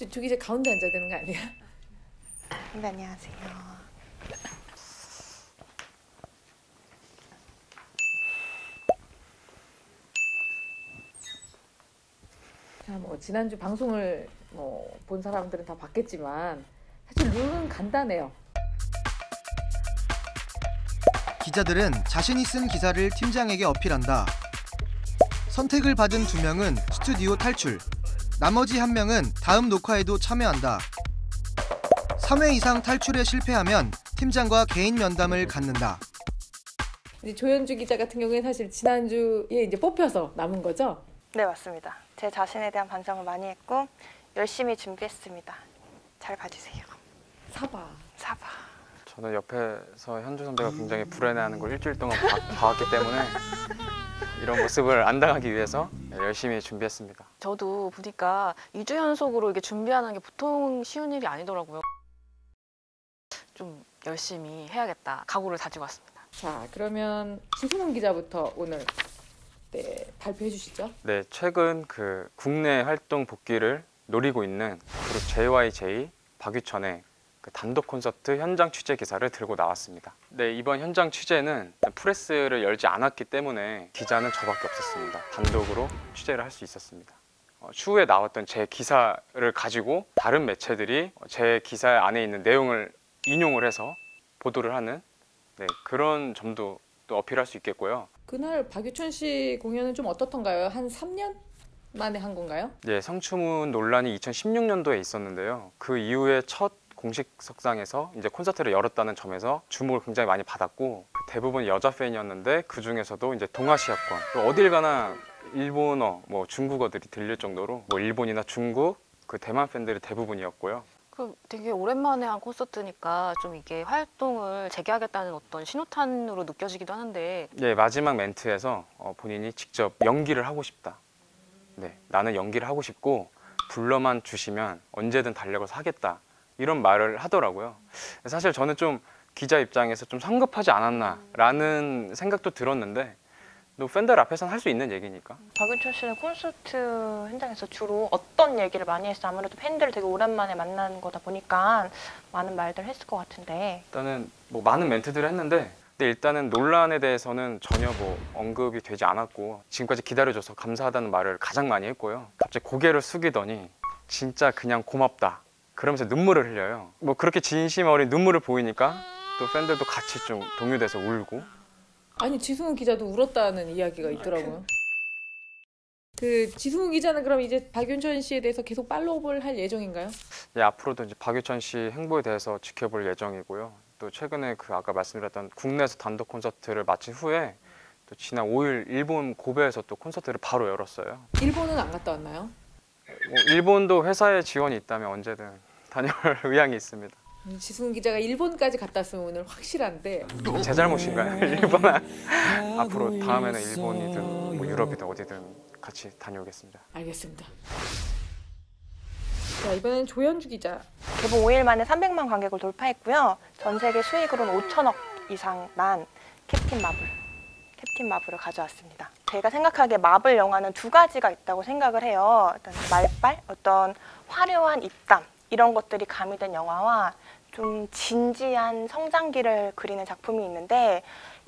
저기 이제 가운데 앉아야 되는 거 아니야? 네, 안녕하세요. 자, 뭐 지난주 방송을 본 사람들은 다 봤겠지만 사실 룰은 간단해요. 기자들은 자신이 쓴 기사를 팀장에게 어필한다. 선택을 받은 2명은 스튜디오 탈출. 나머지 1명은 다음 녹화에도 참여한다. 3회 이상 탈출에 실패하면 팀장과 개인 면담을 갖는다. 이제 조현주 기자 같은 경우에는 사실 지난주에 이제 뽑혀서 남은 거죠? 네, 맞습니다. 제 자신에 대한 반성을 많이 했고 열심히 준비했습니다. 잘 봐주세요. 사바. 저는 옆에서 현주 선배가 굉장히 불안해하는 걸 일주일 동안 봐왔기 때문에 이런 모습을 안 당하기 위해서 열심히 준비했습니다. 저도 보니까 2주 연속으로 이렇게 준비하는 게 보통 쉬운 일이 아니더라고요. 좀 열심히 해야겠다 각오를 다지고 왔습니다. 자, 그러면 지승훈 기자부터 오늘 발표해 주시죠. 네, 최근 그 국내 활동 복귀를 노리고 있는 그룹 JYJ 박유천의 그 단독 콘서트 현장 취재 기사를 들고 나왔습니다. 네, 이번 현장 취재는 프레스를 열지 않았기 때문에 기자는 저밖에 없었습니다. 단독으로 취재를 할 수 있었습니다. 추후에 나왔던 제 기사를 가지고 다른 매체들이 제 기사 안에 있는 내용을 인용을 해서 보도를 하는 그런 점도 또 어필할 수 있겠고요. 그날 박유천 씨 공연은 좀 어떻던가요? 한 3년 만에 한 건가요? 네, 성추문 논란이 2016년도에 있었는데요. 그 이후에 첫 공식 석상에서 이제 콘서트를 열었다는 점에서 주목을 굉장히 많이 받았고 대부분 여자 팬이었는데 그 중에서도 이제 동아시아권 또 어딜 가나 일본어, 중국어들이 들릴 정도로 일본이나 중국, 그 대만 팬들이 대부분이었고요. 그 되게 오랜만에 한 콘서트니까 좀 이게 활동을 재개하겠다는 어떤 신호탄으로 느껴지기도 하는데. 예, 마지막 멘트에서 본인이 직접 연기를 하고 싶다. 네, 나는 연기를 하고 싶고 불러만 주시면 언제든 달려가서 하겠다. 이런 말을 하더라고요. 사실 저는 좀 기자 입장에서 좀 성급하지 않았나라는 생각도 들었는데 또 팬들 앞에서는 할 수 있는 얘기니까. 박유천 씨는 콘서트 현장에서 주로 어떤 얘기를 많이 했어요? 아무래도 팬들을 되게 오랜만에 만나는 거다 보니까 많은 말들 했을 것 같은데. 일단은 많은 멘트들을 했는데 근데 일단은 논란에 대해서는 전혀 언급이 되지 않았고 지금까지 기다려줘서 감사하다는 말을 가장 많이 했고요. 갑자기 고개를 숙이더니 진짜 그냥 고맙다. 그러면서 눈물을 흘려요. 그렇게 진심 어린 눈물을 보이니까 또 팬들도 같이 좀 동요돼서 울고. 아니, 지승훈 기자도 울었다는 이야기가 있더라고요. 그 지승훈 기자는 그럼 이제 박유천 씨에 대해서 계속 팔로우를 할 예정인가요? 네, 앞으로도 이제 박유천 씨 행보에 대해서 지켜볼 예정이고요. 또 최근에 그 아까 말씀드렸던 국내에서 단독 콘서트를 마친 후에 또 지난 5일 일본 고베에서 또 콘서트를 바로 열었어요. 일본은 안 갔다 왔나요? 일본도 회사에 지원이 있다면 언제든 다녀올 의향이 있습니다. 지승훈 기자가 일본까지 갔다 왔으면 오늘 확실한데. 제 잘못인가요? 일본은 앞으로 다음에는 일본이든 유럽이든 어디든 같이 다녀오겠습니다. 알겠습니다. 자, 이번엔 조현주 기자. 개봉 5일 만에 300만 관객을 돌파했고요. 전 세계 수익으로는 5천억 이상 난 캡틴 마블을 가져왔습니다. 제가 생각하기에 마블 영화는 2가지가 있다고 생각을 해요. 일단 말빨, 어떤 화려한 입담 이런 것들이 가미된 영화와 좀 진지한 성장기를 그리는 작품이 있는데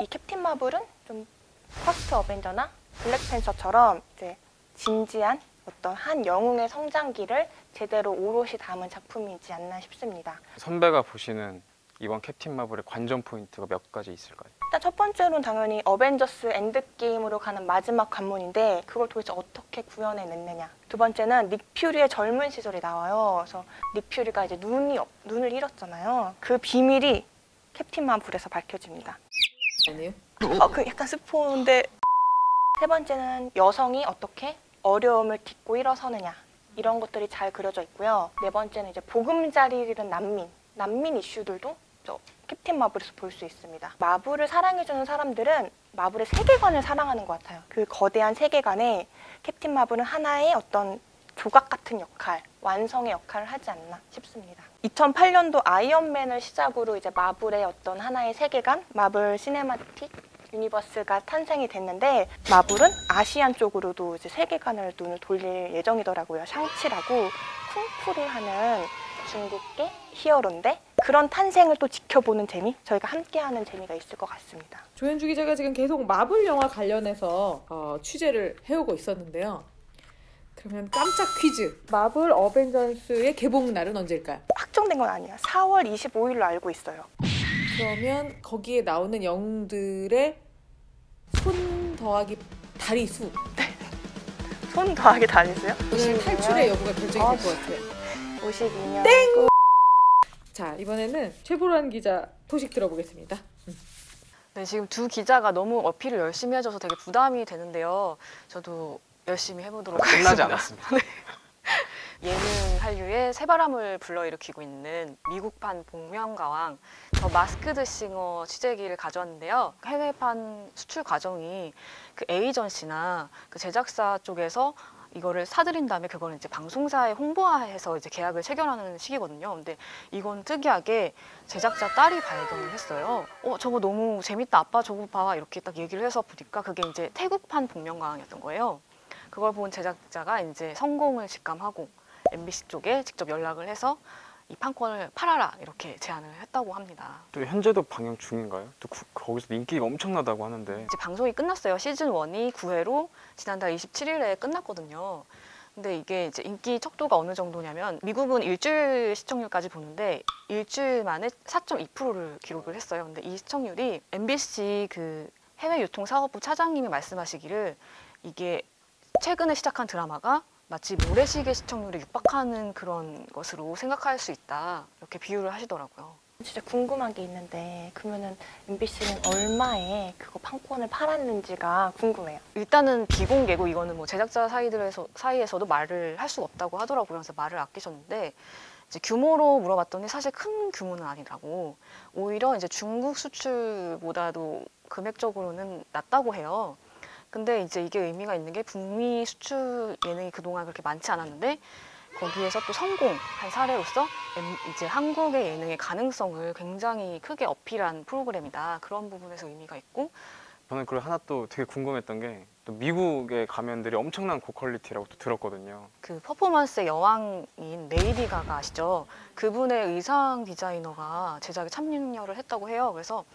이 캡틴 마블은 좀 퍼스트 어벤져나 블랙팬서처럼 이제 진지한 어떤 한 영웅의 성장기를 제대로 오롯이 담은 작품이지 않나 싶습니다. 선배가 보시는 이번 캡틴 마블의 관전 포인트가 몇 가지 있을까요? 일단 첫 번째로는 당연히 어벤져스 엔드게임으로 가는 마지막 관문인데 그걸 도대체 어떻게 구현해냈느냐. 두 번째는 닉 퓨리의 젊은 시절이 나와요. 그래서 닉 퓨리가 이제 눈을 잃었잖아요. 그 비밀이 캡틴 마블에서 밝혀집니다. 아니요? 그 약간 스포인데. 세 번째는 여성이 어떻게 어려움을 딛고 일어서느냐. 이런 것들이 잘 그려져 있고요. 네 번째는 이제 보금자리를 잃은 난민 이슈들도 캡틴 마블에서 볼 수 있습니다. 마블을 사랑해주는 사람들은 마블의 세계관을 사랑하는 것 같아요. 그 거대한 세계관에 캡틴 마블은 하나의 어떤 조각 같은 역할, 완성의 역할을 하지 않나 싶습니다. 2008년도 아이언맨을 시작으로 이제 마블의 어떤 하나의 세계관, 마블 시네마틱 유니버스가 탄생이 됐는데 마블은 아시안 쪽으로도 이제 세계관을 눈을 돌릴 예정이더라고요. 샹치라고 쿵푸를 하는 중국계 히어로인데 그런 탄생을 또 지켜보는 재미? 저희가 함께하는 재미가 있을 것 같습니다. 조현주 기자가 지금 계속 마블 영화 관련해서 취재를 해오고 있었는데요. 그러면 깜짝 퀴즈. 마블 어벤져스의 개봉 날은 언제일까요? 확정된 건 아니야. 4월 25일로 알고 있어요. 그러면 거기에 나오는 영웅들의 손 더하기 다리 수. 손 더하기 다니세요? 오늘 탈출의 여부가 결정이 될 것 같아요. 52년. 땡! 자, 이번에는 최보란 기자 소식 들어보겠습니다. 네, 지금 두 기자가 너무 어필을 열심히 해줘서 되게 부담이 되는데요. 저도 열심히 해보도록 끝나지 하겠습니다. 않았습니다. 예능 한류에 새바람을 불러일으키고 있는 미국판 복면가왕 더 마스크드 싱어 취재기를 가져왔는데요. 해외판 수출 과정이 그 에이전시나 그 제작사 쪽에서 이거를 사들인 다음에 그거를 이제 방송사에 홍보해서 이제 계약을 체결하는 시기거든요. 근데 이건 특이하게 제작자 딸이 발견을 했어요. 저거 너무 재밌다. 아빠 저거 봐. 이렇게 딱 얘기를 해서 보니까 그게 이제 태국판 복면가왕이었던 거예요. 그걸 본 제작자가 이제 성공을 직감하고 MBC 쪽에 직접 연락을 해서 이 판권을 팔아라 이렇게 제안을 했다고 합니다. 또 현재도 방영 중인가요? 또 거기서 인기가 엄청나다고 하는데. 이제 방송이 끝났어요. 시즌 1이 9회로 지난달 27일에 끝났거든요. 근데 이게 이제 인기 척도가 어느 정도냐면 미국은 일주일 시청률까지 보는데 일주일 만에 4.2%를 기록을 했어요. 근데 이 시청률이 MBC 그 해외유통사업부 차장님이 말씀하시기를 이게 최근에 시작한 드라마가 마치 모래시계 시청률에 육박하는 그런 것으로 생각할 수 있다 이렇게 비유를 하시더라고요. 진짜 궁금한 게 있는데 그러면은 MBC는 얼마에 그거 판권을 팔았는지가 궁금해요. 일단은 비공개고 이거는 뭐 제작자 사이에서도 말을 할 수가 없다고 하더라고요. 그래서 말을 아끼셨는데 이제 규모로 물어봤더니 사실 큰 규모는 아니라고 오히려 이제 중국 수출보다도 금액적으로는 낮다고 해요. 근데 이제 이게 의미가 있는 게 북미 수출 예능이 그동안 그렇게 많지 않았는데 거기에서 또 성공한 사례로서 이제 한국의 예능의 가능성을 굉장히 크게 어필한 프로그램이다. 그런 부분에서 의미가 있고 저는 그리고 하나 또 되게 궁금했던 게 또 미국의 가면들이 엄청난 고퀄리티라고 또 들었거든요. 그 퍼포먼스의 여왕인 레이디 가가 아시죠? 그분의 의상 디자이너가 제작에 참여를 했다고 해요. 그래서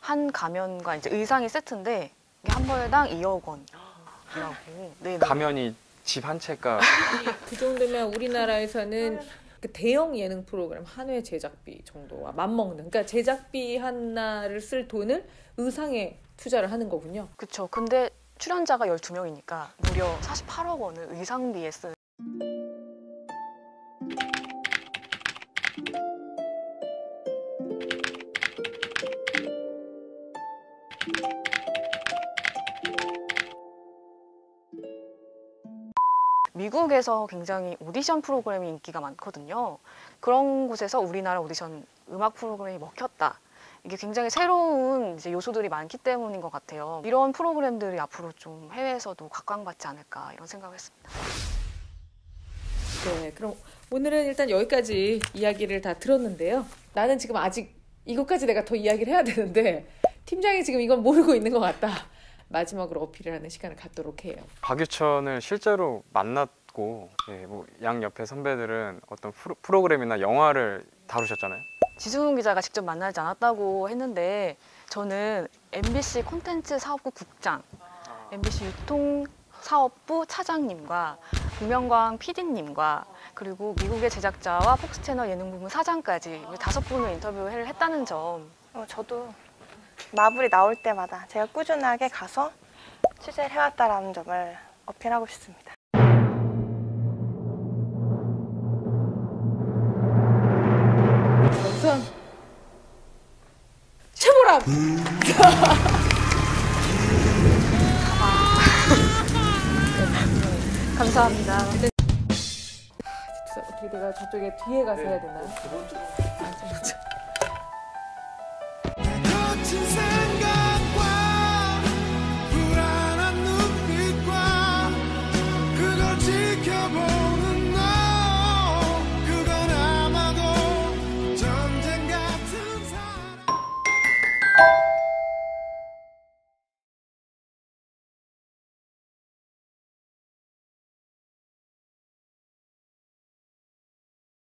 한 가면과 이제 의상이 세트인데 이게 한 벌당 2억 원이라고. 네, 가면이 집 한 채가 그 정도면 우리나라에서는 그 대형 예능 프로그램 한 회 제작비 정도와 맞먹는. 그러니까 제작비 하나를 쓸 돈을 의상에 투자를 하는 거군요. 그렇죠. 근데 출연자가 12명이니까 무려 48억 원을 의상비에 쓴. 미국에서 굉장히 오디션 프로그램이 인기가 많거든요. 그런 곳에서 우리나라 오디션 음악 프로그램이 먹혔다. 이게 굉장히 새로운 이제 요소들이 많기 때문인 것 같아요. 이런 프로그램들이 앞으로 좀 해외에서도 각광받지 않을까 이런 생각을 했습니다. 네, 그럼 오늘은 일단 여기까지 이야기를 다 들었는데요. 나는 지금 아직 이것까지 내가 더 이야기를 해야 되는데 팀장이 지금 이건 모르고 있는 것 같다. 마지막으로 어필을 하는 시간을 갖도록 해요. 박유천을 실제로 만났고 뭐 양 옆에 선배들은 어떤 프로그램이나 영화를 다루셨잖아요. 지승훈 기자가 직접 만나지 않았다고 했는데 저는 MBC 콘텐츠 사업부 국장, MBC 유통사업부 차장님과 복면가왕 PD님과 그리고 미국의 제작자와 폭스 채널 예능부문 사장까지 5분을 인터뷰를 했다는 점. 저도 마블이 나올 때마다 제가 꾸준하게 가서 취재를 해왔다는 점을 어필하고 싶습니다. 우선 최보람! 감사합니다. 어떻게 내가 저쪽에 뒤에 가서 해야 되나요?